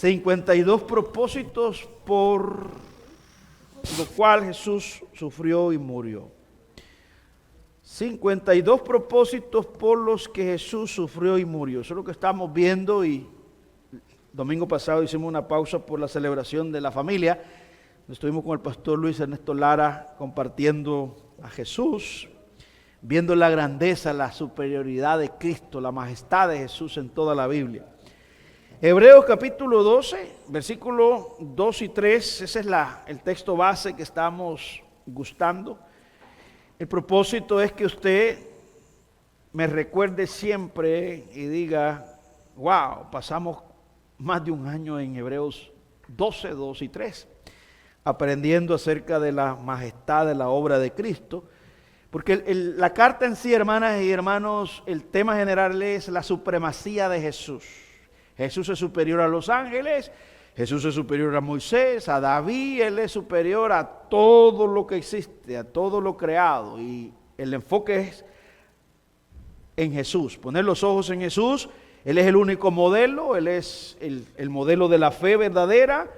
$52 propósitos por lo cual Jesús sufrió y murió. 52 propósitos por los que Jesús sufrió y murió. Eso es lo que estamos viendo, y domingo pasado hicimos una pausa por la celebración de la familia. Estuvimos con el pastor Luis Ernesto Lara compartiendo a Jesús, viendo la grandeza, la superioridad de Cristo, la majestad de Jesús en toda la Biblia. Hebreos capítulo 12, versículos 2 y 3, ese es el texto base que estamos gustando. El propósito es que usted me recuerde siempre y diga, wow, pasamos más de un año en Hebreos 12, 2 y 3, aprendiendo acerca de la majestad de la obra de Cristo. Porque la carta en sí, hermanas y hermanos, el tema general es la supremacía de Jesús. Jesús es superior a los ángeles, Jesús es superior a Moisés, a David. Él es superior a todo lo que existe, a todo lo creado. Y el enfoque es en Jesús, poner los ojos en Jesús. Él es el único modelo, Él es el modelo de la fe verdadera.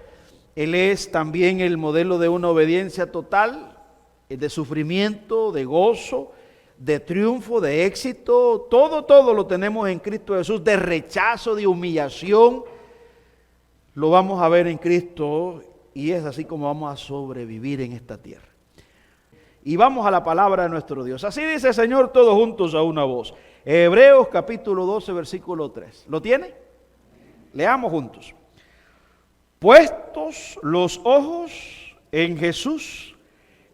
Él es también el modelo de una obediencia total, de sufrimiento, de gozo, de triunfo, de éxito. Todo lo tenemos en Cristo Jesús. De rechazo, de humillación, lo vamos a ver en Cristo, y es así como vamos a sobrevivir en esta tierra. Y vamos a la palabra de nuestro Dios. Así dice el Señor, todos juntos a una voz. Hebreos capítulo 12, versículo 3. ¿Lo tiene? Leamos juntos. Puestos los ojos en Jesús,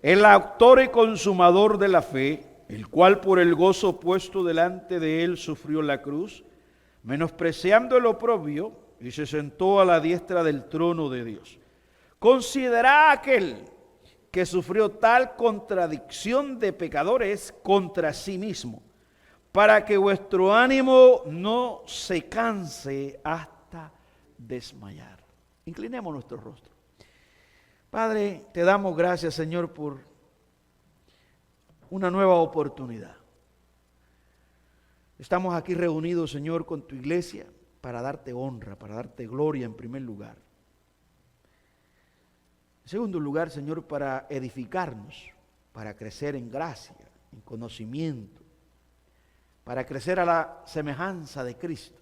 el autor y consumador de la fe, el cual por el gozo puesto delante de él sufrió la cruz, menospreciando el oprobio, y se sentó a la diestra del trono de Dios. Considerad aquel que sufrió tal contradicción de pecadores contra sí mismo, para que vuestro ánimo no se canse hasta desmayar. Inclinemos nuestro rostro. Padre, te damos gracias, Señor, por una nueva oportunidad. Estamos aquí reunidos, Señor, con tu iglesia para darte honra, para darte gloria en primer lugar. En segundo lugar, Señor, para edificarnos, para crecer en gracia, en conocimiento, para crecer a la semejanza de Cristo.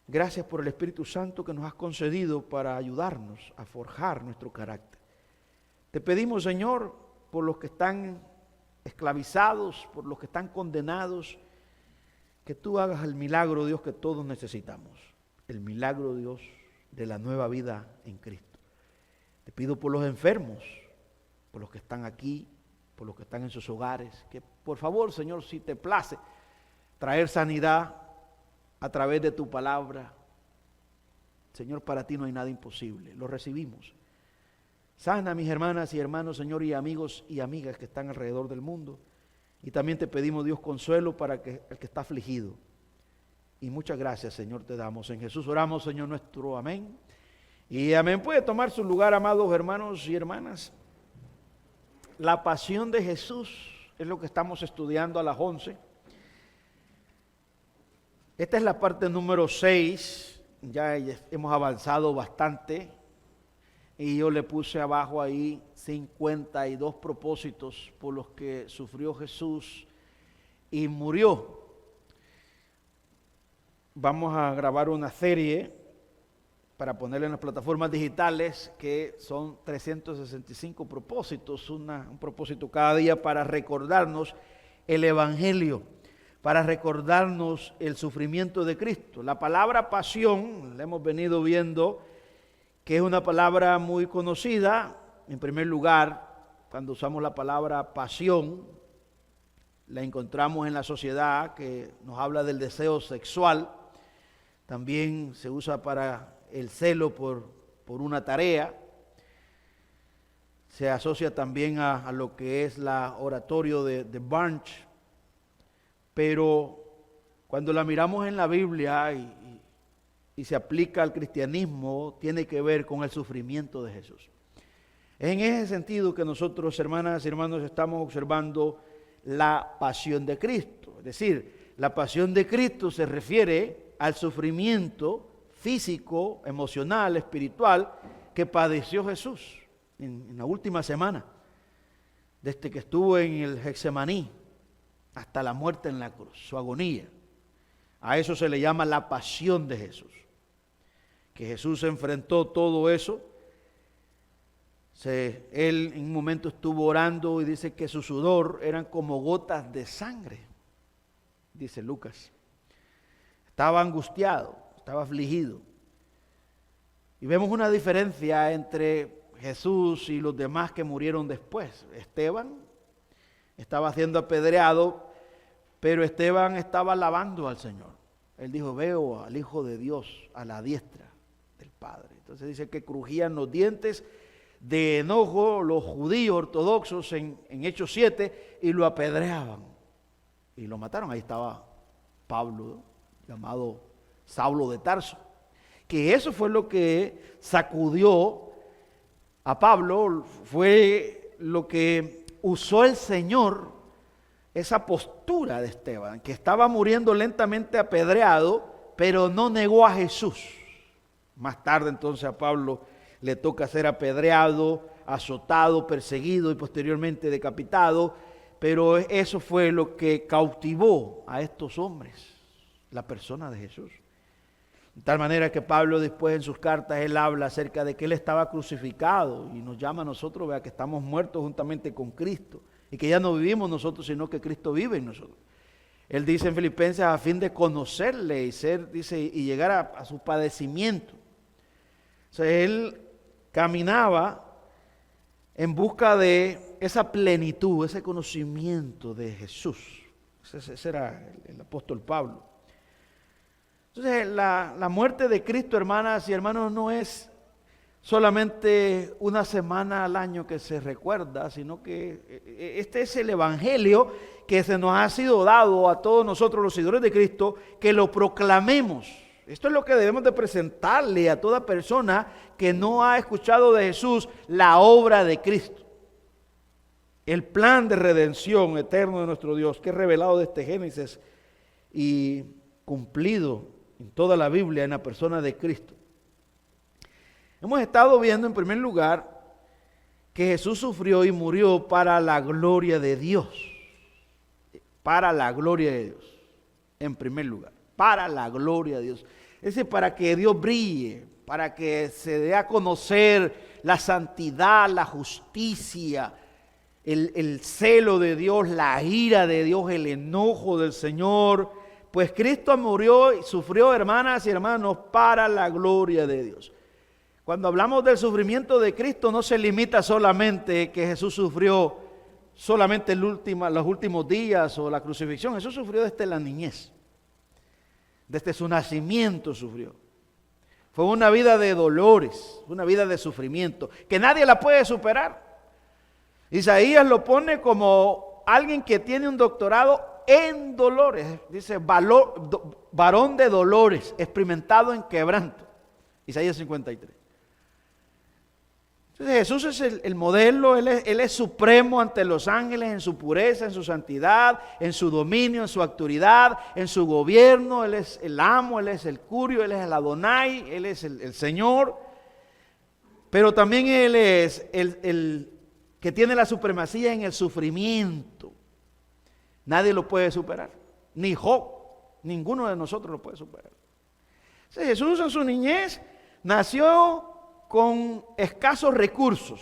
Gracias por el Espíritu Santo que nos has concedido para ayudarnos a forjar nuestro carácter. Te pedimos, Señor, por los que están esclavizados, por los que están condenados, que tú hagas el milagro, Dios, que todos necesitamos. El milagro, Dios, de la nueva vida en Cristo. Te pido por los enfermos, por los que están aquí, por los que están en sus hogares, que por favor, Señor, si te place, traer sanidad a través de tu palabra. Señor, para ti no hay nada imposible, lo recibimos. Sana a mis hermanas y hermanos, Señor, y amigos y amigas que están alrededor del mundo. Y también te pedimos, Dios, consuelo para el que está afligido. Y muchas gracias, Señor, te damos. En Jesús oramos, Señor nuestro. Amén. Y amén. Puede tomar su lugar, amados hermanos y hermanas. La pasión de Jesús es lo que estamos estudiando a las 11. Esta es la parte número 6. Ya hemos avanzado bastante. Y yo le puse abajo ahí 52 propósitos por los que sufrió Jesús y murió. Vamos a grabar una serie para ponerlo en las plataformas digitales, que son 365 propósitos, un propósito cada día para recordarnos el Evangelio, para recordarnos el sufrimiento de Cristo. La palabra pasión, la hemos venido viendo, que es una palabra muy conocida. En primer lugar, cuando usamos la palabra pasión, la encontramos en la sociedad que nos habla del deseo sexual. También se usa para el celo por una tarea. Se asocia también a lo que es la oratorio de Barnes. Pero cuando la miramos en la Biblia y se aplica al cristianismo, tiene que ver con el sufrimiento de Jesús. Es en ese sentido que nosotros, hermanas y hermanos, estamos observando la pasión de Cristo. Es decir, la pasión de Cristo se refiere al sufrimiento físico, emocional, espiritual que padeció Jesús en la última semana, desde que estuvo en el Getsemaní hasta la muerte en la cruz, su agonía. A eso se le llama la pasión de Jesús. Que Jesús enfrentó todo eso. Él en un momento estuvo orando y dice que su sudor eran como gotas de sangre, dice Lucas. Estaba angustiado, estaba afligido. Y vemos una diferencia entre Jesús y los demás que murieron después. Esteban estaba siendo apedreado, pero Esteban estaba alabando al Señor. Él dijo: veo al Hijo de Dios a la diestra del Padre. Entonces dice que crujían los dientes de enojo los judíos ortodoxos en Hechos 7 y lo apedreaban y lo mataron. Ahí estaba Pablo, ¿no?, llamado Saulo de Tarso. Que eso fue lo que sacudió a Pablo, fue lo que usó el Señor, esa postura de Esteban, que estaba muriendo lentamente apedreado, pero no negó a Jesús. Más tarde entonces a Pablo le toca ser apedreado, azotado, perseguido y posteriormente decapitado, pero eso fue lo que cautivó a estos hombres, la persona de Jesús. De tal manera que Pablo después en sus cartas él habla acerca de que él estaba crucificado y nos llama a nosotros, vea, que estamos muertos juntamente con Cristo y que ya no vivimos nosotros, sino que Cristo vive en nosotros. Él dice en Filipenses: a fin de conocerle y llegar a su padecimiento. O sea, él caminaba en busca de esa plenitud, ese conocimiento de Jesús. Ese era el apóstol Pablo. Entonces, la muerte de Cristo, hermanas y hermanos, no es solamente una semana al año que se recuerda, sino que este es el evangelio que se nos ha sido dado a todos nosotros los seguidores de Cristo, que lo proclamemos. Esto es lo que debemos de presentarle a toda persona que no ha escuchado de Jesús, la obra de Cristo. El plan de redención eterno de nuestro Dios, que es revelado desde Génesis y cumplido en toda la Biblia en la persona de Cristo. Hemos estado viendo en primer lugar que Jesús sufrió y murió para la gloria de Dios. Para la gloria de Dios, en primer lugar. Para la gloria de Dios. Es decir, para que Dios brille, para que se dé a conocer la santidad, la justicia, el celo de Dios, la ira de Dios, el enojo del Señor. Pues Cristo murió y sufrió, hermanas y hermanos, para la gloria de Dios. Cuando hablamos del sufrimiento de Cristo, no se limita solamente que Jesús sufrió solamente los últimos días o la crucifixión. Jesús sufrió desde la niñez. Desde su nacimiento sufrió. Fue una vida de dolores, una vida de sufrimiento, que nadie la puede superar. Isaías lo pone como alguien que tiene un doctorado en dolores. Dice, varón de dolores, experimentado en quebranto. Isaías 53. Entonces Jesús es el modelo, él es supremo ante los ángeles en su pureza, en su santidad, en su dominio, en su autoridad, en su gobierno. Él es el amo, Él es el curio, Él es el Adonai, Él es el Señor. Pero también Él es el que tiene la supremacía en el sufrimiento. Nadie lo puede superar, ni Job, ninguno de nosotros lo puede superar. Entonces, Jesús en su niñez nació con escasos recursos.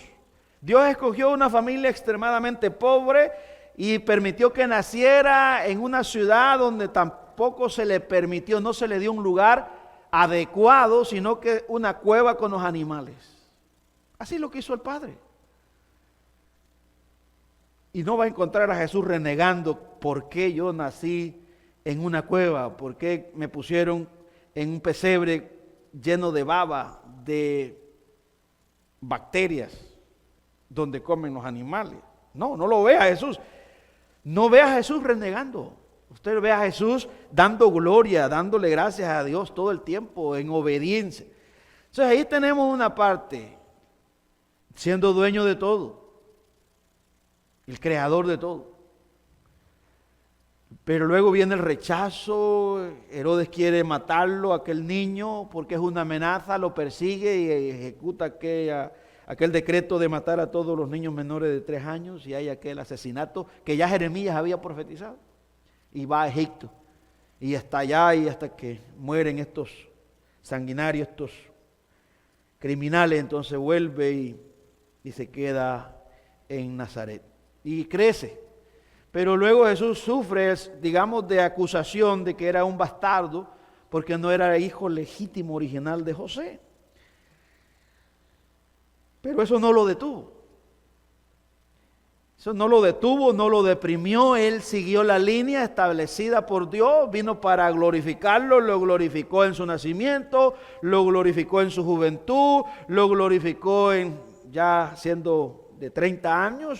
Dios escogió una familia extremadamente pobre y permitió que naciera en una ciudad donde tampoco se le permitió, no se le dio un lugar adecuado, sino que una cueva con los animales. Así lo que hizo el Padre. Y no va a encontrar a Jesús renegando: ¿por qué yo nací en una cueva? ¿Por qué me pusieron en un pesebre lleno de baba, de bacterias, donde comen los animales? No, no lo ve a Jesús. No ve a Jesús renegando. Usted ve a Jesús dando gloria, dándole gracias a Dios todo el tiempo en obediencia. Entonces ahí tenemos una parte, siendo dueño de todo, el creador de todo. Pero luego viene el rechazo. Herodes quiere matarlo, aquel niño, porque es una amenaza, lo persigue y ejecuta aquel decreto de matar a todos los niños menores de 3 años, y hay aquel asesinato que ya Jeremías había profetizado. Y va a Egipto y está allá, y hasta que mueren estos sanguinarios, estos criminales, entonces vuelve y se queda en Nazaret y crece. Pero luego Jesús sufre, digamos, de acusación de que era un bastardo, porque no era hijo legítimo original de José. Pero eso no lo detuvo. Eso no lo detuvo, no lo deprimió. Él siguió la línea establecida por Dios, vino para glorificarlo, lo glorificó en su nacimiento, lo glorificó en su juventud, lo glorificó ya siendo de 30 años.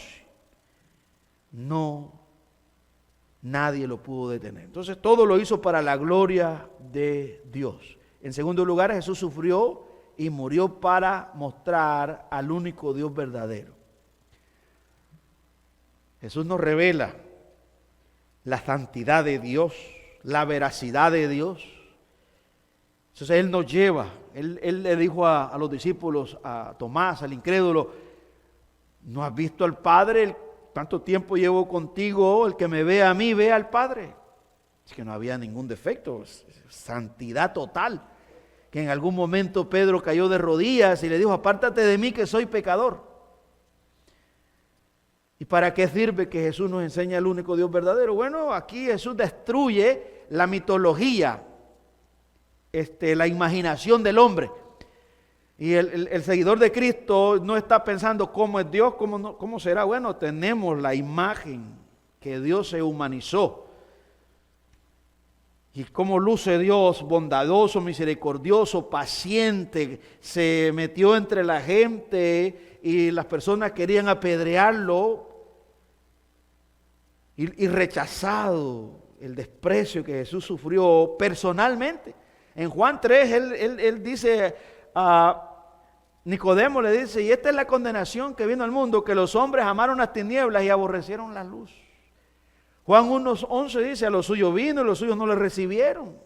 No, nadie lo pudo detener. Entonces todo lo hizo para la gloria de Dios. En segundo lugar, Jesús sufrió y murió para mostrar al único Dios verdadero. Jesús nos revela la santidad de Dios, la veracidad de Dios. Entonces Él nos lleva. Él le dijo a los discípulos, a Tomás, al incrédulo: ¿no has visto al Padre? Tanto tiempo llevo contigo, el que me ve a mí, ve al Padre. Es que no había ningún defecto, santidad total. Que en algún momento Pedro cayó de rodillas y le dijo: apártate de mí que soy pecador. ¿Y para qué sirve que Jesús nos enseña el único Dios verdadero? Bueno, aquí Jesús destruye la mitología, la imaginación del hombre. Y el seguidor de Cristo no está pensando cómo es Dios, cómo será. Bueno, tenemos la imagen que Dios se humanizó. Y cómo luce Dios, bondadoso, misericordioso, paciente. Se metió entre la gente y las personas querían apedrearlo. Y rechazado, el desprecio que Jesús sufrió personalmente. En Juan 3, él dice Nicodemo, le dice: y esta es la condenación que vino al mundo, que los hombres amaron las tinieblas y aborrecieron la luz. Juan 1:11 dice: a los suyos vino y los suyos no le recibieron.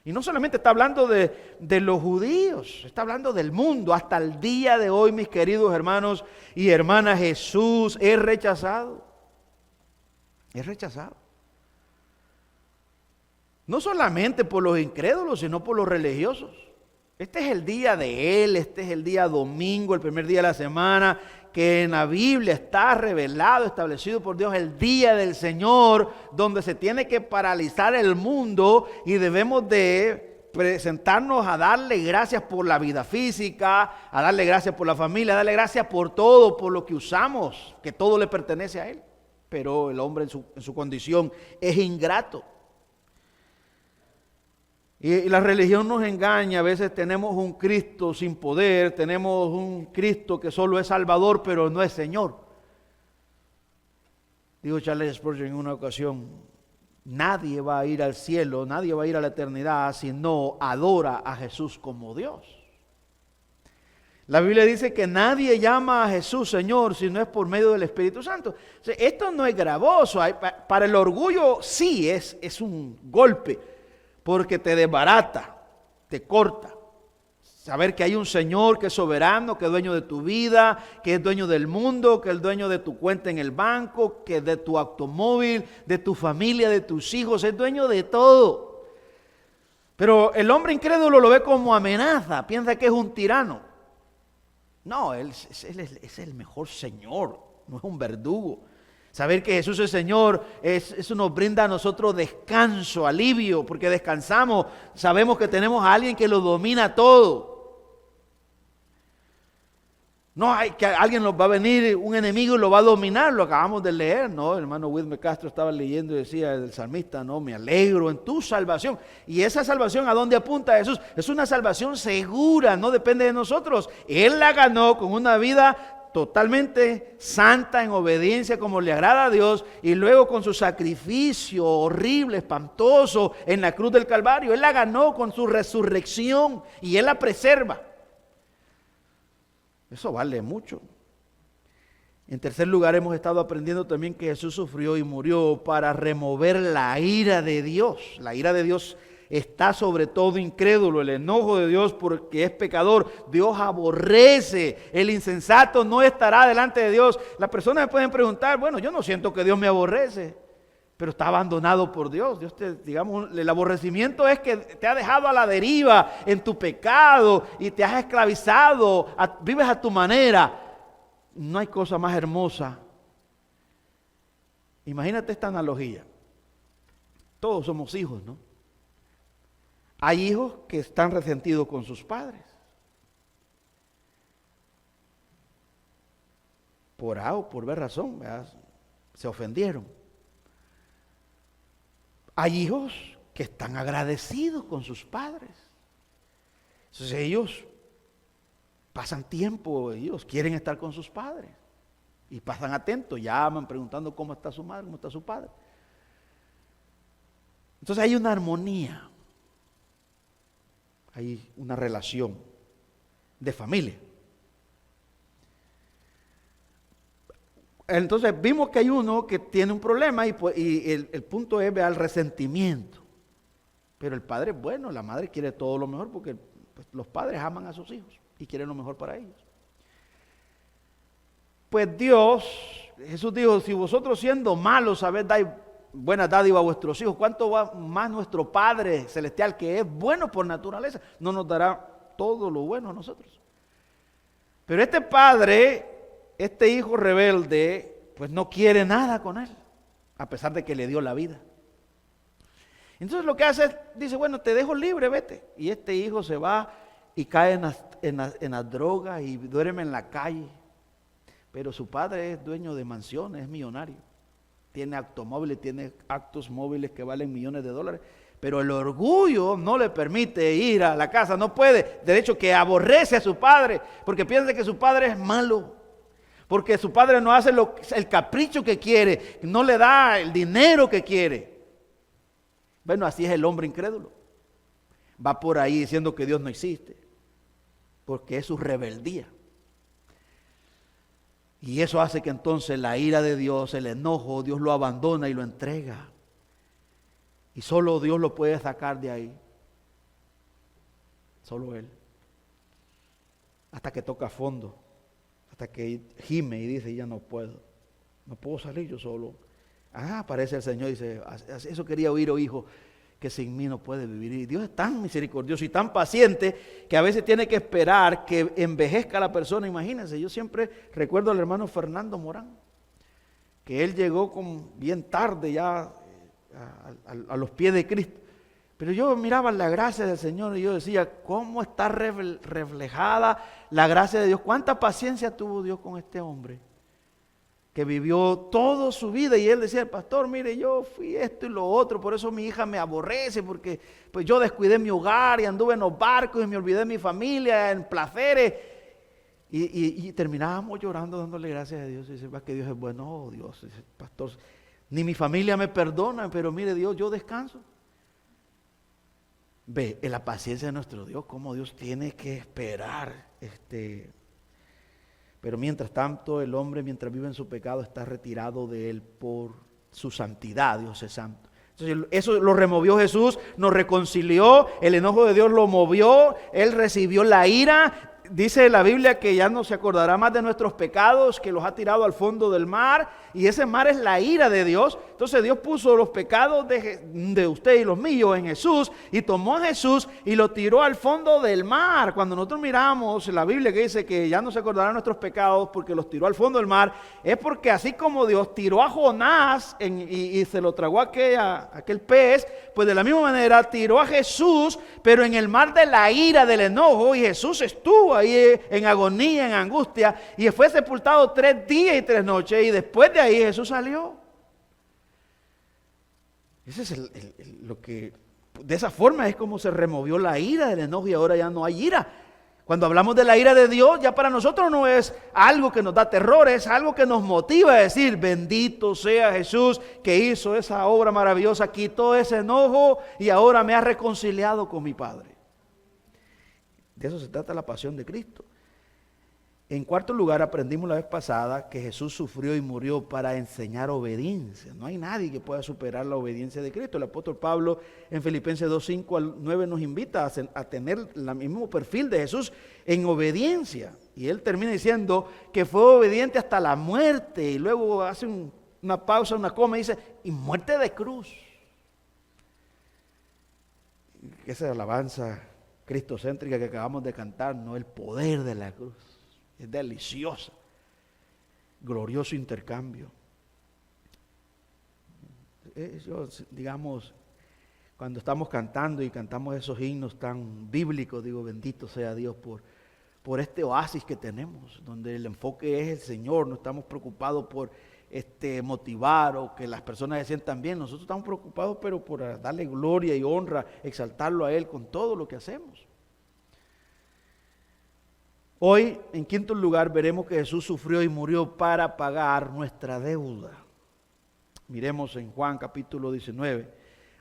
Y no solamente está hablando de los judíos, está hablando del mundo. Hasta el día de hoy, mis queridos hermanos y hermanas, Jesús es rechazado. Es rechazado. No solamente por los incrédulos, sino por los religiosos. Este es el día de Él, este es el día domingo, el primer día de la semana, que en la Biblia está revelado, establecido por Dios, el día del Señor, donde se tiene que paralizar el mundo y debemos de presentarnos a darle gracias por la vida física, a darle gracias por la familia, a darle gracias por todo, por lo que usamos, que todo le pertenece a Él. Pero el hombre en su condición es ingrato. Y la religión nos engaña. A veces tenemos un Cristo sin poder, tenemos un Cristo que solo es Salvador, pero no es Señor. Dijo Charles Spurgeon en una ocasión: nadie va a ir al cielo, nadie va a ir a la eternidad si no adora a Jesús como Dios. La Biblia dice que nadie llama a Jesús Señor si no es por medio del Espíritu Santo. O sea, esto no es gravoso. Para el orgullo sí es un golpe, porque te desbarata, te corta. Saber que hay un Señor que es soberano, que es dueño de tu vida, que es dueño del mundo, que es dueño de tu cuenta en el banco, que es de tu automóvil, de tu familia, de tus hijos, es dueño de todo. Pero el hombre incrédulo lo ve como amenaza, piensa que es un tirano. No, él es el mejor Señor, no es un verdugo. Saber que Jesús es Señor, eso nos brinda a nosotros descanso, alivio, porque descansamos, sabemos que tenemos a alguien que lo domina todo. No hay que alguien nos va a venir, un enemigo y lo va a dominar, lo acabamos de leer, ¿no? El hermano Wilmer Castro estaba leyendo y decía el salmista, no, me alegro en tu salvación. Y esa salvación, ¿a dónde apunta Jesús? Es una salvación segura, no depende de nosotros. Él la ganó con una vida totalmente santa, en obediencia como le agrada a Dios, y luego con su sacrificio horrible, espantoso en la cruz del Calvario. Él la ganó con su resurrección y Él la preserva. Eso vale mucho. En tercer lugar, hemos estado aprendiendo también que Jesús sufrió y murió para remover la ira de Dios. La ira de Dios está sobre todo incrédulo, el enojo de Dios porque es pecador. Dios aborrece, el insensato no estará delante de Dios. Las personas me pueden preguntar, bueno, yo no siento que Dios me aborrece, pero está abandonado por Dios. Digamos, el aborrecimiento es que te ha dejado a la deriva en tu pecado y te has esclavizado, vives a tu manera. No hay cosa más hermosa. Imagínate esta analogía. Todos somos hijos, ¿no? Hay hijos que están resentidos con sus padres. Por A o por B razón, ¿verdad? Se ofendieron. Hay hijos que están agradecidos con sus padres. Entonces ellos pasan tiempo, ellos quieren estar con sus padres. Y pasan atentos, llaman preguntando cómo está su madre, cómo está su padre. Entonces hay una armonía. Hay una relación de familia. Entonces vimos que hay uno que tiene un problema y el punto es ver el resentimiento. Pero el padre es bueno, la madre quiere todo lo mejor porque pues, los padres aman a sus hijos y quieren lo mejor para ellos. Pues Jesús dijo, si vosotros siendo malos sabéis dar buena dádiva a vuestros hijos, ¿cuánto va más nuestro Padre Celestial, que es bueno por naturaleza, no nos dará todo lo bueno a nosotros? Pero este padre, este hijo rebelde, pues no quiere nada con él, a pesar de que le dio la vida. Entonces lo que hace es, dice, bueno, te dejo libre, vete. Y este hijo se va y cae en las drogas y duerme en la calle. Pero su padre es dueño de mansiones, es millonario. Tiene automóviles, tiene autos móviles que valen millones de dólares. Pero el orgullo no le permite ir a la casa, no puede. De hecho, que aborrece a su padre, porque piensa que su padre es malo. Porque su padre no hace el capricho que quiere, no le da el dinero que quiere. Bueno, así es el hombre incrédulo. Va por ahí diciendo que Dios no existe, porque es su rebeldía. Y eso hace que entonces la ira de Dios, el enojo, Dios lo abandona y lo entrega. Y solo Dios lo puede sacar de ahí. Solo Él. Hasta que toca fondo. Hasta que gime y dice, ya no puedo salir yo solo. Aparece el Señor y dice, eso quería oír, oh hijo, que sin mí no puede vivir. Y Dios es tan misericordioso y tan paciente que a veces tiene que esperar que envejezca la persona. Imagínense, yo siempre recuerdo al hermano Fernando Morán, que él llegó bien tarde ya a los pies de Cristo. Pero yo miraba la gracia del Señor y yo decía, ¿cómo está reflejada la gracia de Dios? ¿Cuánta paciencia tuvo Dios con este hombre? Que vivió toda su vida y él decía, pastor, mire, yo fui esto y lo otro, por eso mi hija me aborrece, porque pues yo descuidé mi hogar y anduve en los barcos y me olvidé de mi familia, en placeres. Y terminábamos llorando, dándole gracias a Dios. Y dice, que Dios es bueno, oh Dios, dice, pastor, ni mi familia me perdona, pero mire Dios, yo descanso. Ve, en la paciencia de nuestro Dios, cómo Dios tiene que esperar. Pero mientras tanto, el hombre, mientras vive en su pecado, está retirado de él por su santidad. Dios es santo. Entonces, eso lo removió Jesús, nos reconcilió, el enojo de Dios lo movió, Él recibió la ira, dice la Biblia que ya no se acordará más de nuestros pecados, que los ha tirado al fondo del mar, y ese mar es la ira de Dios. Entonces Dios puso los pecados de usted y los míos en Jesús, y tomó a Jesús y lo tiró al fondo del mar. Cuando nosotros miramos la Biblia que dice que ya no se acordará de nuestros pecados porque los tiró al fondo del mar, es porque así como Dios tiró a Jonás y se lo tragó a aquel pez, pues de la misma manera tiró a Jesús, pero en el mar de la ira, del enojo, y Jesús estuvo ahí en agonía, en angustia, y fue sepultado 3 días y 3 noches, y después de ahí Jesús salió. Ese es lo que, de esa forma es como se removió la ira del enojo, y ahora ya no hay ira. Cuando hablamos de la ira de Dios, ya para nosotros no es algo que nos da terror, es algo que nos motiva a decir, bendito sea Jesús que hizo esa obra maravillosa, quitó ese enojo y ahora me ha reconciliado con mi Padre. De eso se trata la pasión de Cristo. En cuarto lugar, aprendimos la vez pasada que Jesús sufrió y murió para enseñar obediencia. No hay nadie que pueda superar la obediencia de Cristo. El apóstol Pablo en Filipenses 2:5 al 9 nos invita a tener el mismo perfil de Jesús en obediencia. Y él termina diciendo que fue obediente hasta la muerte. Y luego hace una pausa, una coma y dice, y muerte de cruz. Esa alabanza cristocéntrica que acabamos de cantar, no, el poder de la cruz. Es deliciosa, glorioso intercambio. Digamos, cuando estamos cantando y cantamos esos himnos tan bíblicos, digo, bendito sea Dios por este oasis que tenemos, donde el enfoque es el Señor, no estamos preocupados por motivar o que las personas se sientan bien, nosotros estamos preocupados pero por darle gloria y honra, exaltarlo a Él con todo lo que hacemos. Hoy, en quinto lugar, veremos que Jesús sufrió y murió para pagar nuestra deuda. Miremos en Juan capítulo 19,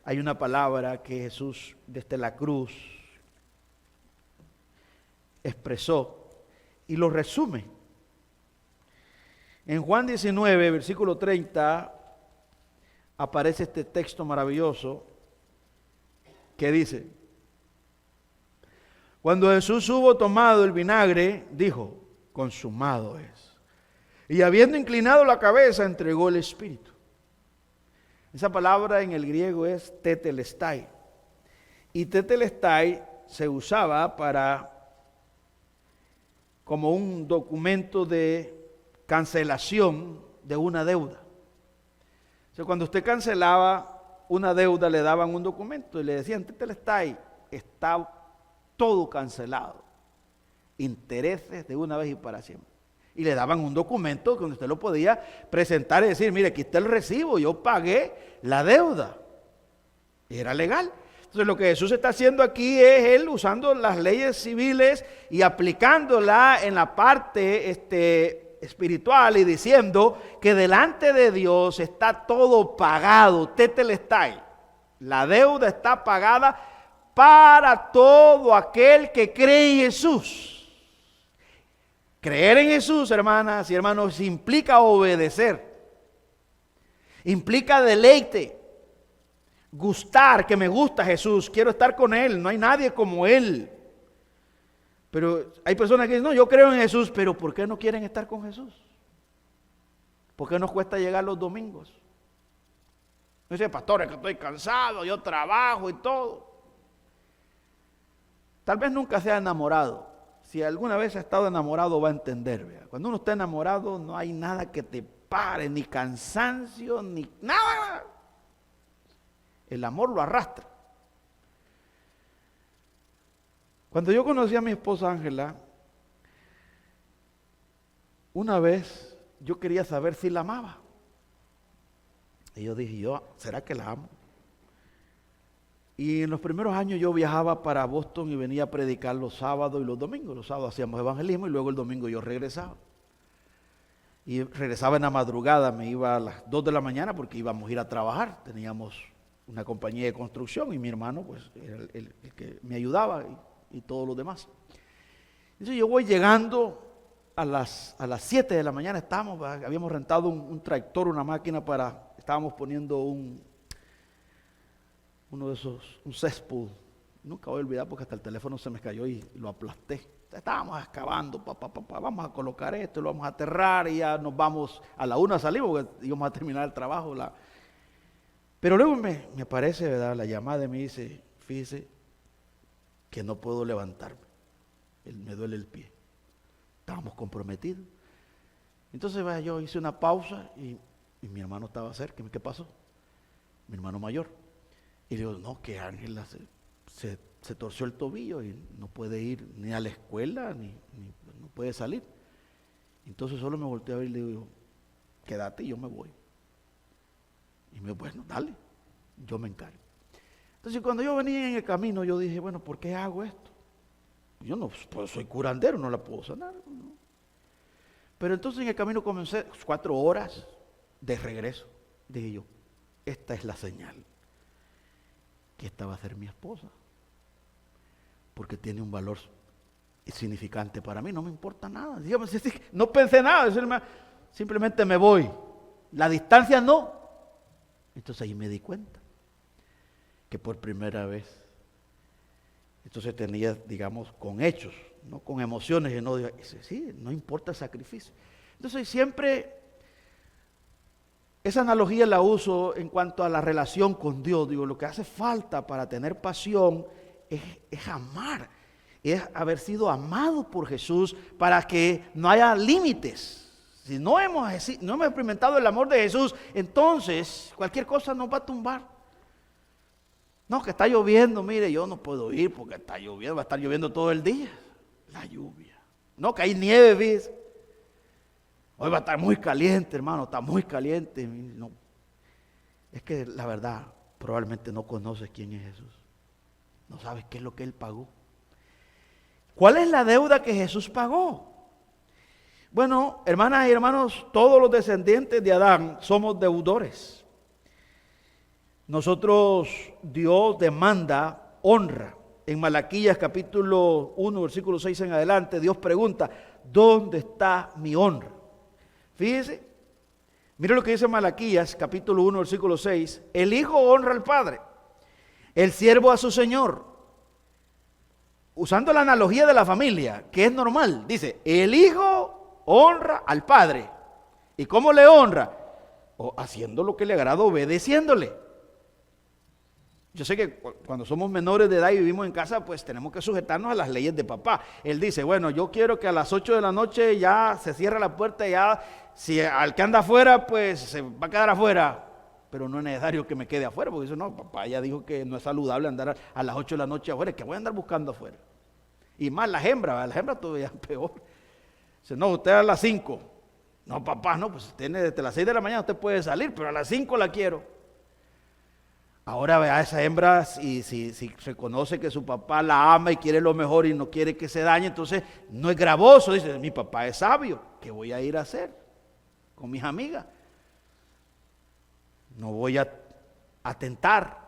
hay una palabra que Jesús desde la cruz expresó y lo resume. En Juan 19, versículo 30, aparece este texto maravilloso que dice: cuando Jesús hubo tomado el vinagre, dijo, consumado es. Y habiendo inclinado la cabeza, entregó el Espíritu. Esa palabra en el griego es tetelestai. Y tetelestai se usaba como un documento de cancelación de una deuda. O sea, cuando usted cancelaba una deuda, le daban un documento y le decían, tetelestai, está todo cancelado, intereses de una vez y para siempre. Y le daban un documento donde usted lo podía presentar y decir, mire, aquí está el recibo, yo pagué la deuda. Era legal. Entonces lo que Jesús está haciendo aquí es Él usando las leyes civiles y aplicándola en la parte espiritual y diciendo que delante de Dios está todo pagado, tetelestai. La deuda está pagada para todo aquel que cree en Jesús. Creer en Jesús, hermanas y hermanos, implica obedecer. Implica deleite. Gustar, que me gusta Jesús, quiero estar con Él, no hay nadie como Él. Pero hay personas que dicen, no, yo creo en Jesús, pero ¿por qué no quieren estar con Jesús? ¿Por qué nos cuesta llegar los domingos? Dice, pastor, es que estoy cansado, yo trabajo y todo. Tal vez nunca se ha enamorado. Si alguna vez ha estado enamorado va a entender. ¿Vea? Cuando uno está enamorado no hay nada que te pare, ni cansancio, ni nada. El amor lo arrastra. Cuando yo conocí a mi esposa Ángela, una vez yo quería saber si la amaba. Y yo dije, ¿será que la amo? Y en los primeros años yo viajaba para Boston y venía a predicar los sábados y los domingos. Los sábados hacíamos evangelismo y luego el domingo yo regresaba. Y regresaba en la madrugada, me iba a las 2 de la mañana porque íbamos a ir a trabajar. Teníamos una compañía de construcción y mi hermano pues era el que me ayudaba y todos los demás. Entonces yo voy llegando a las 7 de la mañana, habíamos rentado un tractor, una máquina estábamos poniendo uno de esos, un cesspool. Nunca voy a olvidar porque hasta el teléfono se me cayó y lo aplasté. estábamos excavando, vamos a colocar esto, lo vamos a aterrar y ya nos vamos, a la 1 salimos porque íbamos a terminar el trabajo. Pero luego me aparece, ¿verdad?, la llamada y me dice, fíjese que no puedo levantarme, me duele el pie. Estábamos comprometidos. Entonces yo hice una pausa y mi hermano estaba cerca. ¿Qué pasó? Mi hermano mayor. Y le digo, no, que Ángela se torció el tobillo y no puede ir ni a la escuela, ni no puede salir. Entonces solo me volteé a ver y le digo, quédate y yo me voy. Y me dijo, bueno, dale, yo me encargo. Entonces cuando yo venía en el camino, yo dije, bueno, ¿por qué hago esto? Yo no, pues soy curandero, no la puedo sanar, ¿no? Pero entonces en el camino comencé 4 horas de regreso. Dije yo, esta es la señal que esta va a ser mi esposa, porque tiene un valor significante para mí, no me importa nada. Dígame, no pensé nada, simplemente me voy. La distancia no. Entonces ahí me di cuenta que por primera vez, entonces tenía, digamos, con hechos, no con emociones, y no, sí, no importa el sacrificio. Entonces siempre esa analogía la uso en cuanto a la relación con Dios. Digo, lo que hace falta para tener pasión es amar, es haber sido amado por Jesús para que no haya límites. Si no hemos experimentado el amor de Jesús, entonces cualquier cosa nos va a tumbar. No, que está lloviendo, mire, yo no puedo ir porque está lloviendo, va a estar lloviendo todo el día. La lluvia. No, que hay nieve, ¿ves? Hoy va a estar muy caliente, hermano, está muy caliente. No. Es que la verdad, probablemente no conoces quién es Jesús. No sabes qué es lo que Él pagó. ¿Cuál es la deuda que Jesús pagó? Bueno, hermanas y hermanos, todos los descendientes de Adán somos deudores. Nosotros, Dios demanda honra. En Malaquías capítulo 1, versículo 6 en adelante, Dios pregunta, ¿dónde está mi honra? Fíjese, mire lo que dice Malaquías capítulo 1, versículo 6. El hijo honra al padre, el siervo a su señor. Usando la analogía de la familia, que es normal, dice, el hijo honra al padre. ¿Y cómo le honra? Haciendo lo que le agrada, obedeciéndole. Yo sé que cuando somos menores de edad y vivimos en casa, pues tenemos que sujetarnos a las leyes de papá. Él dice, bueno, yo quiero que a las 8 de la noche ya se cierre la puerta, ya, si al que anda afuera, pues se va a quedar afuera. Pero no es necesario que me quede afuera, porque dice, no, papá ya dijo que no es saludable andar a las 8 de la noche afuera, que voy a andar buscando afuera. Y más las hembras todavía es peor. Dice, no, usted a las 5. No, papá, no, pues tiene desde las 6 de la mañana usted puede salir, pero a las 5 la quiero. Ahora vea a esa hembra, si reconoce que su papá la ama y quiere lo mejor y no quiere que se dañe, entonces no es gravoso. Dice, mi papá es sabio, ¿qué voy a ir a hacer con mis amigas? No voy a tentar.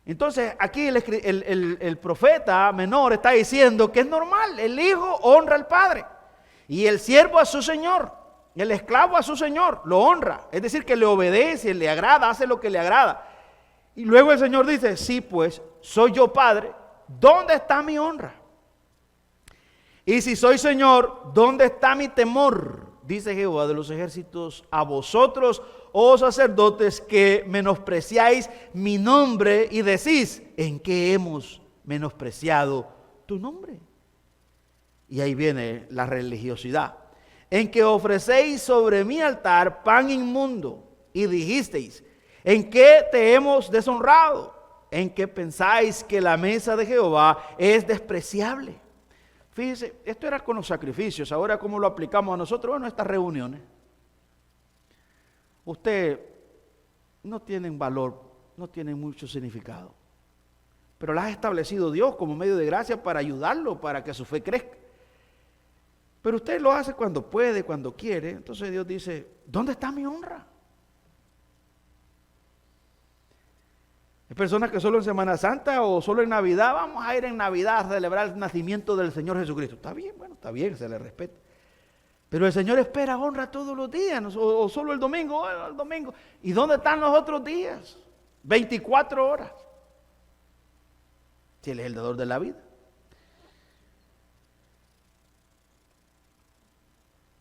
Entonces aquí el profeta menor está diciendo que es normal, el hijo honra al padre y el siervo a su señor, el esclavo a su señor, lo honra, es decir, que le obedece, le agrada, hace lo que le agrada. Y luego el Señor dice, sí, pues, soy yo padre, ¿dónde está mi honra? Y si soy Señor, ¿dónde está mi temor? Dice Jehová de los ejércitos, a vosotros, oh sacerdotes, que menospreciáis mi nombre y decís, ¿en qué hemos menospreciado tu nombre? Y ahí viene la religiosidad. En que ofrecéis sobre mi altar pan inmundo y dijisteis, ¿en qué te hemos deshonrado? ¿En qué pensáis que la mesa de Jehová es despreciable? Fíjese, esto era con los sacrificios. Ahora, ¿cómo lo aplicamos a nosotros? Bueno, estas reuniones. Usted no tienen valor, no tienen mucho significado. Pero las ha establecido Dios como medio de gracia para ayudarlo, para que su fe crezca. Pero usted lo hace cuando puede, cuando quiere. Entonces Dios dice, ¿dónde está mi honra? Hay personas que solo en Semana Santa o solo en Navidad, vamos a ir en Navidad a celebrar el nacimiento del Señor Jesucristo. Está bien, bueno, está bien, se le respeta. Pero el Señor espera honra todos los días, o solo el domingo, el domingo. ¿Y dónde están los otros días? 24 horas. Si Él es el dador de la vida.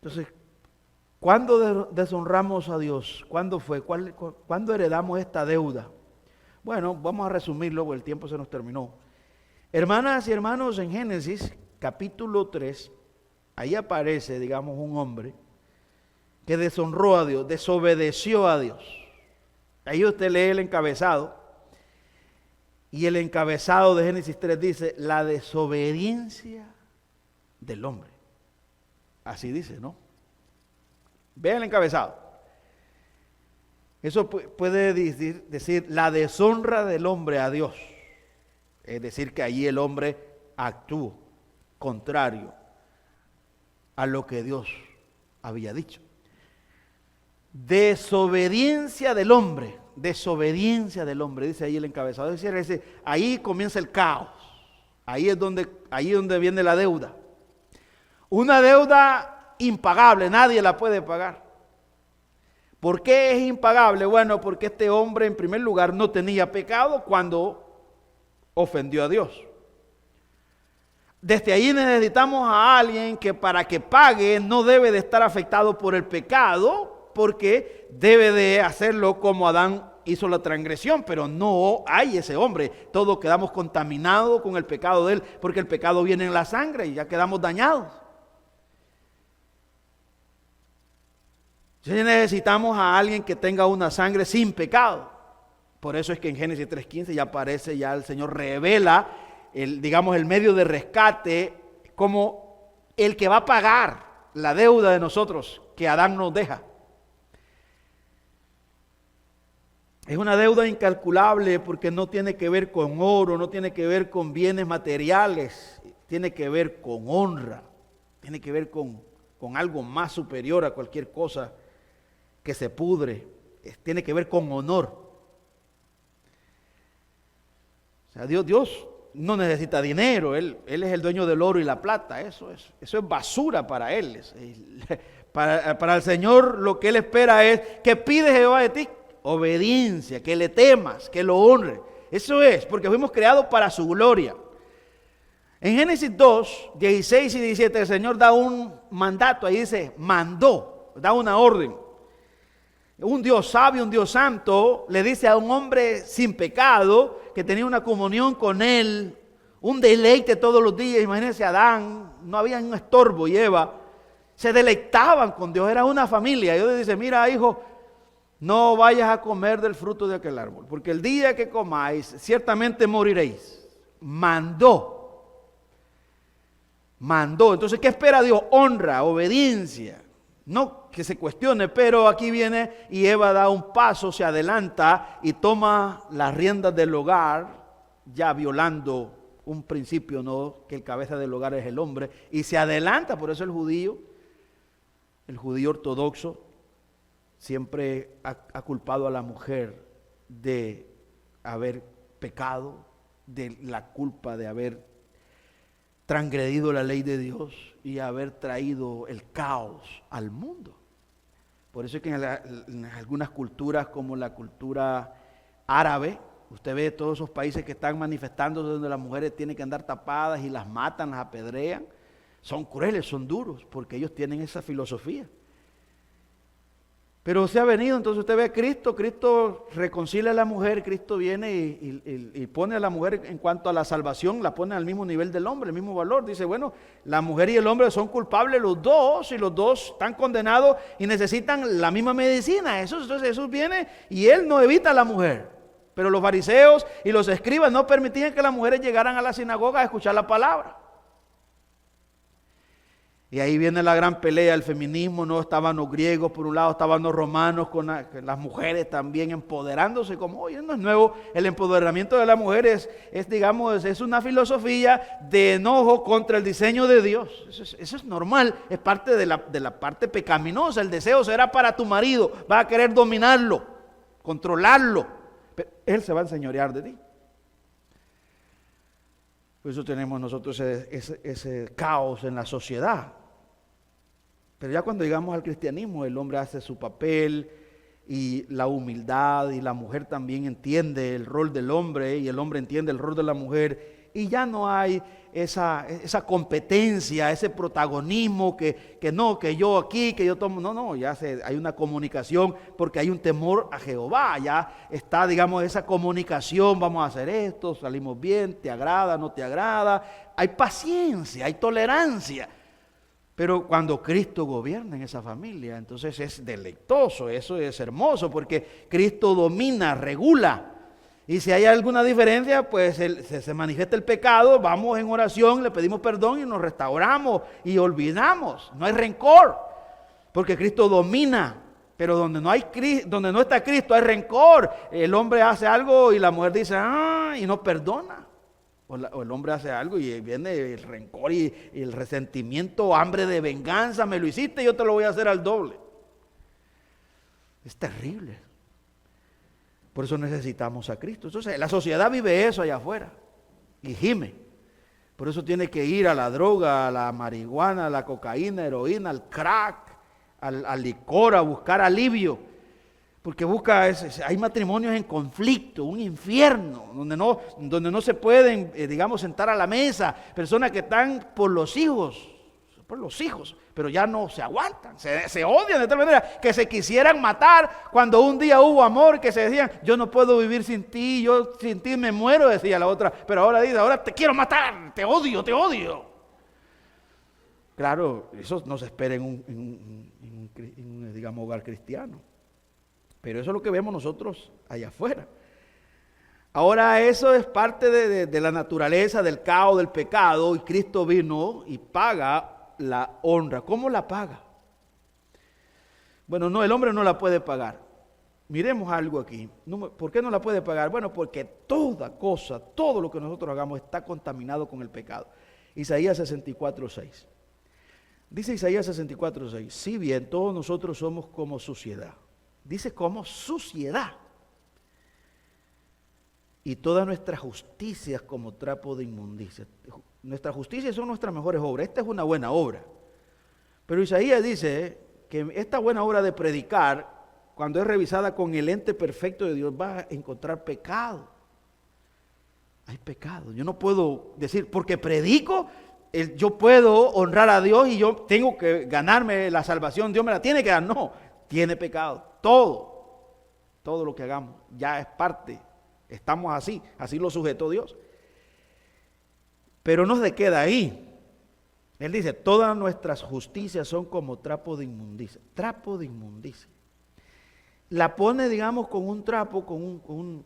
Entonces, ¿cuándo deshonramos a Dios? ¿Cuándo fue? ¿Cuándo heredamos esta deuda? Bueno, vamos a resumirlo porque el tiempo se nos terminó. Hermanas y hermanos, en Génesis capítulo 3, ahí aparece, digamos, un hombre que deshonró a Dios, desobedeció a Dios. Ahí usted lee el encabezado, y el encabezado de Génesis 3 dice, la desobediencia del hombre. Así dice, ¿no? Vean el encabezado. Eso puede decir la deshonra del hombre a Dios. Es decir, que allí el hombre actuó contrario a lo que Dios había dicho. Desobediencia del hombre, dice ahí el encabezado. Es decir, ahí comienza el caos. Ahí es donde viene la deuda. Una deuda impagable, nadie la puede pagar. ¿Por qué es impagable? Bueno, porque este hombre en primer lugar no tenía pecado cuando ofendió a Dios. Desde ahí necesitamos a alguien que para que pague no debe de estar afectado por el pecado, porque debe de hacerlo como Adán hizo la transgresión, pero no hay ese hombre. Todos quedamos contaminados con el pecado de él, porque el pecado viene en la sangre y ya quedamos dañados. Entonces necesitamos a alguien que tenga una sangre sin pecado. Por eso es que en Génesis 3:15 ya aparece, ya el Señor revela el medio de rescate como el que va a pagar la deuda de nosotros que Adán nos deja. Es una deuda incalculable porque no tiene que ver con oro, no tiene que ver con bienes materiales, tiene que ver con honra, tiene que ver con algo más superior a cualquier cosa que se pudre, tiene que ver con honor. O sea, Dios no necesita dinero, Él es el dueño del oro y la plata, eso es basura para Él. Para el Señor lo que Él espera es que pide Jehová de ti obediencia, que le temas, que lo honre. Eso es, porque fuimos creados para su gloria. En Génesis 2, 16 y 17 el Señor da un mandato, ahí dice, mandó, da una orden. Un Dios sabio, un Dios santo, le dice a un hombre sin pecado, que tenía una comunión con él, un deleite todos los días. Imagínense, Adán, no había un estorbo, y Eva, se deleitaban con Dios, era una familia. Dios le dice, mira hijo, no vayas a comer del fruto de aquel árbol, porque el día que comáis, ciertamente moriréis. Mandó. Entonces, ¿qué espera Dios? Honra, obediencia. No que se cuestione, pero aquí viene y Eva da un paso, se adelanta y toma las riendas del hogar, ya violando un principio, ¿no? Que el cabeza del hogar es el hombre, y se adelanta. Por eso el judío ortodoxo, siempre ha culpado a la mujer de haber pecado, de la culpa de haber transgredido la ley de Dios y haber traído el caos al mundo. Por eso es que en algunas culturas, como la cultura árabe, usted ve todos esos países que están manifestando donde las mujeres tienen que andar tapadas y las matan, las apedrean. Son crueles, son duros, porque ellos tienen esa filosofía. Pero se ha venido, entonces usted ve a Cristo reconcilia a la mujer, Cristo viene y pone a la mujer en cuanto a la salvación, la pone al mismo nivel del hombre, el mismo valor. Dice, bueno, la mujer y el hombre son culpables los dos, y los dos están condenados y necesitan la misma medicina. Entonces Jesús viene y Él no evita a la mujer. Pero los fariseos y los escribas no permitían que las mujeres llegaran a la sinagoga a escuchar la palabra. Y ahí viene la gran pelea, el feminismo, no estaban los griegos por un lado, estaban los romanos con las mujeres también empoderándose, como oye, no es nuevo, el empoderamiento de las mujeres es una filosofía de enojo contra el diseño de Dios. Eso es normal, es parte de la parte pecaminosa. El deseo será para tu marido, vas a querer dominarlo, controlarlo, pero él se va a enseñorear de ti. Por eso tenemos nosotros ese caos en la sociedad. Pero ya cuando llegamos al cristianismo, el hombre hace su papel y la humildad, y la mujer también entiende el rol del hombre y el hombre entiende el rol de la mujer, y ya no hay esa competencia, ese protagonismo que no, que yo aquí, que yo tomo. No, hay una comunicación porque hay un temor a Jehová. Ya está, digamos, esa comunicación, vamos a hacer esto, salimos bien, te agrada, no te agrada. Hay paciencia, hay tolerancia. Pero cuando Cristo gobierna en esa familia, entonces es deleitoso, eso es hermoso, porque Cristo domina, regula. Y si hay alguna diferencia, pues se manifiesta el pecado, vamos en oración, le pedimos perdón y nos restauramos y olvidamos. No hay rencor, porque Cristo domina. Pero donde no está Cristo hay rencor. El hombre hace algo y la mujer dice, y no perdona. O el hombre hace algo y viene el rencor y el resentimiento, hambre de venganza. Me lo hiciste, yo te lo voy a hacer al doble. Es terrible. Por eso necesitamos a Cristo. Entonces, la sociedad vive eso allá afuera y gime. Por eso tiene que ir a la droga, a la marihuana, a la cocaína, heroína, al crack, al licor, a buscar alivio. Porque hay matrimonios en conflicto, un infierno, donde no se pueden, digamos, sentar a la mesa. Personas que están por los hijos, pero ya no se aguantan, se odian de tal manera que se quisieran matar cuando un día hubo amor, que se decían, yo no puedo vivir sin ti, yo sin ti me muero, decía la otra, pero ahora dice, ahora te quiero matar, te odio. Claro, eso no se espera en un digamos, hogar cristiano, pero eso es lo que vemos nosotros allá afuera. Ahora eso es parte de la naturaleza, del caos, del pecado, y Cristo vino y paga la honra. ¿Cómo la paga? Bueno, no, el hombre no la puede pagar. Miremos algo aquí. ¿Por qué no la puede pagar? Bueno, porque toda cosa, todo lo que nosotros hagamos está contaminado con el pecado. Isaías 64:6. Dice Isaías 64:6, si bien todos nosotros somos como suciedad. Dice como suciedad. Y todas nuestras justicias como trapo de inmundicia. Nuestras justicias son nuestras mejores obras. Esta es una buena obra. Pero Isaías dice que esta buena obra de predicar, cuando es revisada con el ente perfecto de Dios, va a encontrar pecado. Hay pecado. Yo no puedo decir, porque predico, yo puedo honrar a Dios y yo tengo que ganarme la salvación. Dios me la tiene que dar. No, tiene pecado. Todo lo que hagamos ya es parte. Estamos así lo sujetó Dios. Pero no se queda ahí. Él dice, todas nuestras justicias son como trapo de inmundicia. Trapo de inmundicia. La pone, digamos, con un trapo, con un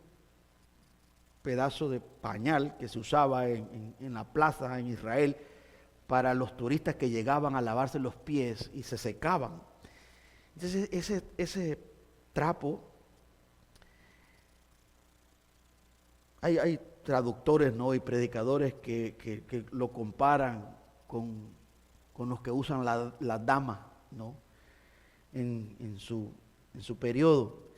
pedazo de pañal que se usaba en la plaza en Israel para los turistas que llegaban a lavarse los pies y se secaban. Entonces ese trapo, hay traductores, ¿no?, y predicadores que lo comparan con los que usan las damas, ¿no?, en su periodo.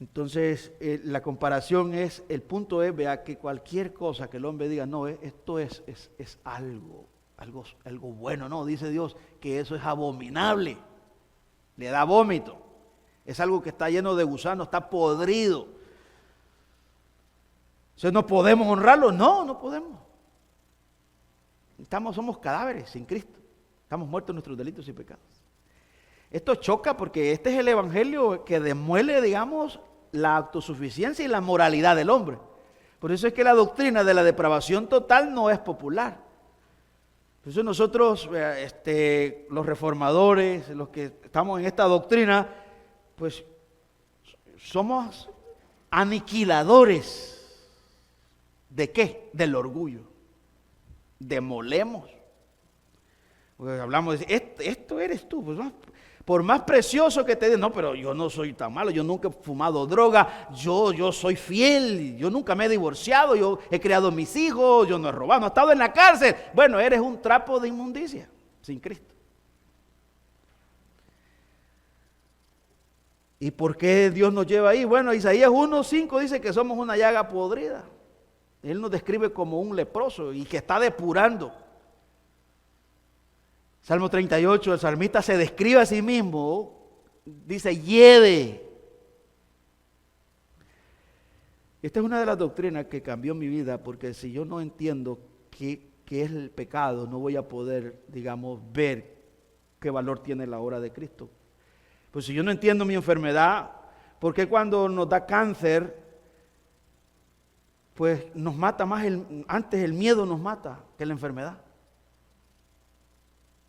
Entonces, la comparación es, el punto es, vea, que cualquier cosa que el hombre diga, no, esto es algo bueno, no, dice Dios que eso es abominable, le da vómito, es algo que está lleno de gusanos, está podrido. Entonces, ¿no podemos honrarlo? No podemos. Somos cadáveres sin Cristo. Estamos muertos en nuestros delitos y pecados. Esto choca porque este es el evangelio que demuele, digamos, la autosuficiencia y la moralidad del hombre. Por eso es que la doctrina de la depravación total no es popular. Por eso nosotros, los reformadores, los que estamos en esta doctrina, pues somos aniquiladores. ¿De qué? Del orgullo. Demolemos. Pues hablamos de esto eres tú. Pues, ¿no? Por más precioso que te digan, no, pero yo no soy tan malo, yo nunca he fumado droga, yo soy fiel, yo nunca me he divorciado, yo he criado mis hijos, yo no he robado, no he estado en la cárcel. Bueno, eres un trapo de inmundicia sin Cristo. ¿Y por qué Dios nos lleva ahí? Bueno, Isaías 1:5 dice que somos una llaga podrida. Él nos describe como un leproso y que está depurando. Salmo 38, el salmista se describe a sí mismo, dice, hiede. Esta es una de las doctrinas que cambió mi vida, porque si yo no entiendo qué es el pecado, no voy a poder, digamos, ver qué valor tiene la obra de Cristo. Pues si yo no entiendo mi enfermedad, ¿por qué cuando nos da cáncer, pues nos mata más, antes el miedo nos mata que la enfermedad?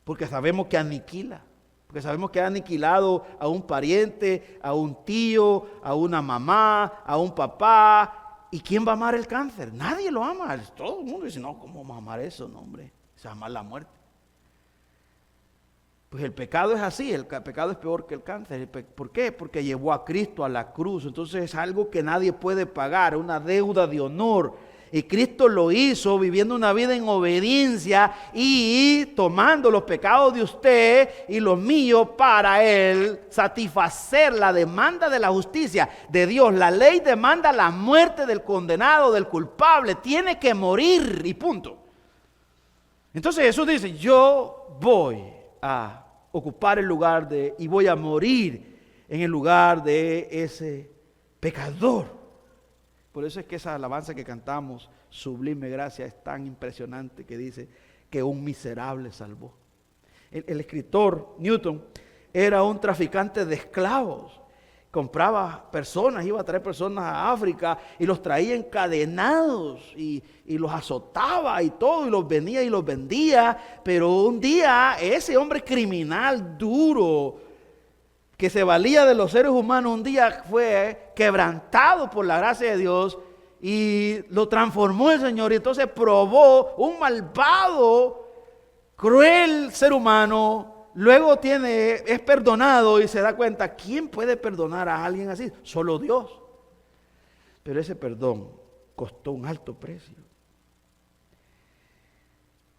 Porque sabemos que aniquila, porque sabemos que ha aniquilado a un pariente, a un tío, a una mamá, a un papá. ¿Y quién va a amar el cáncer? Nadie lo ama. Todo el mundo dice, no, ¿cómo vamos a amar eso? No, hombre, se va a amar la muerte. Pues el pecado es así, el pecado es peor que el cáncer. ¿Por qué? Porque llevó a Cristo a la cruz. Entonces es algo que nadie puede pagar, una deuda de honor. Y Cristo lo hizo viviendo una vida en obediencia y tomando los pecados de usted y los míos para Él satisfacer la demanda de la justicia de Dios. La ley demanda la muerte del condenado, del culpable. Tiene que morir y punto. Entonces Jesús dice, yo voy a ocupar el lugar y voy a morir en el lugar de ese pecador. Por eso es que esa alabanza que cantamos, Sublime Gracia, es tan impresionante, que dice que un miserable salvó. El escritor Newton era un traficante de esclavos. Compraba personas, iba a traer personas a África y los traía encadenados y los azotaba y todo, y los venía y los vendía. Pero un día ese hombre criminal duro, que se valía de los seres humanos, un día fue quebrantado por la gracia de Dios y lo transformó el Señor. Y entonces probó un malvado, cruel ser humano. Luego es perdonado y se da cuenta, ¿quién puede perdonar a alguien así? Solo Dios. Pero ese perdón costó un alto precio.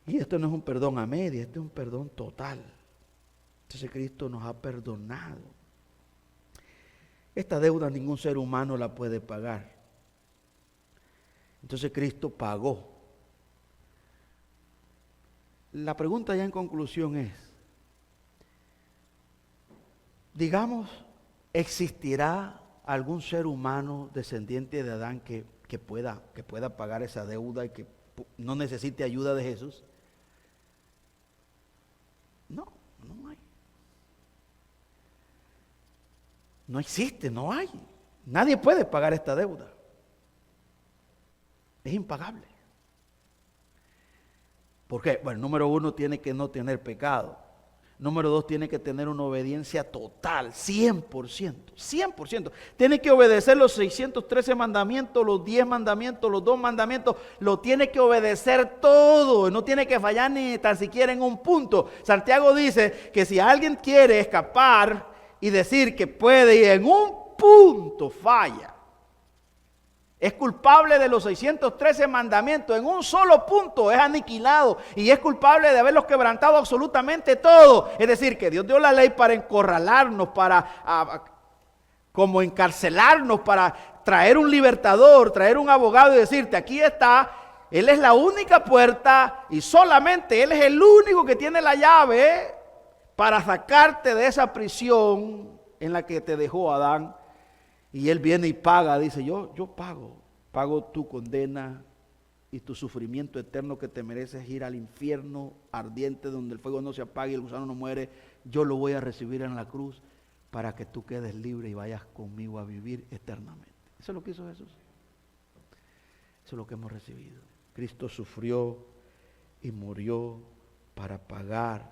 Y esto no es un perdón a media, este es un perdón total. Entonces Cristo nos ha perdonado. Esta deuda ningún ser humano la puede pagar. Entonces Cristo pagó. La pregunta ya en conclusión es, digamos, ¿existirá algún ser humano descendiente de Adán que pueda pagar esa deuda y que no necesite ayuda de Jesús? No hay. No existe, no hay. Nadie puede pagar esta deuda. Es impagable. ¿Por qué? Bueno, número uno, tiene que no tener pecado. Número dos, tiene que tener una obediencia total, 100%. 100%. Tiene que obedecer los 613 mandamientos, los 10 mandamientos, los 2 mandamientos. Lo tiene que obedecer todo. No tiene que fallar ni tan siquiera en un punto. Santiago dice que si alguien quiere escapar y decir que puede y en un punto falla, es culpable de los 613 mandamientos, en un solo punto es aniquilado y es culpable de haberlos quebrantado absolutamente todo. Es decir, que Dios dio la ley para encorralarnos, para como encarcelarnos, para traer un libertador, traer un abogado y decirte, aquí está, Él es la única puerta y solamente Él es el único que tiene la llave para sacarte de esa prisión en la que te dejó Adán. Y Él viene y paga, dice, yo pago tu condena y tu sufrimiento eterno que te mereces, ir al infierno ardiente donde el fuego no se apague y el gusano no muere. Yo lo voy a recibir en la cruz para que tú quedes libre y vayas conmigo a vivir eternamente. Eso es lo que hizo Jesús. Eso es lo que hemos recibido. Cristo sufrió y murió para pagar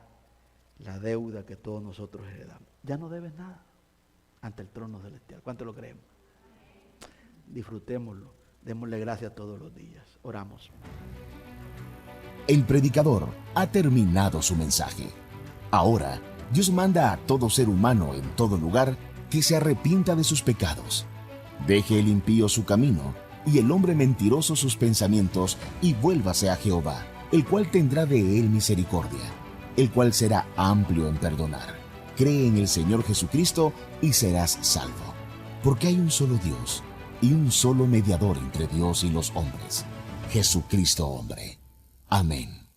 la deuda que todos nosotros heredamos. Ya no debes nada ante el trono celestial. ¿Cuánto lo creemos? Disfrutémoslo, démosle gracias todos los días. Oramos. El predicador ha terminado su mensaje. Ahora, Dios manda a todo ser humano en todo lugar que se arrepienta de sus pecados. Deje el impío su camino y el hombre mentiroso sus pensamientos y vuélvase a Jehová, el cual tendrá de él misericordia, el cual será amplio en perdonar. Cree en el Señor Jesucristo y serás salvo. Porque hay un solo Dios y un solo mediador entre Dios y los hombres, Jesucristo hombre. Amén.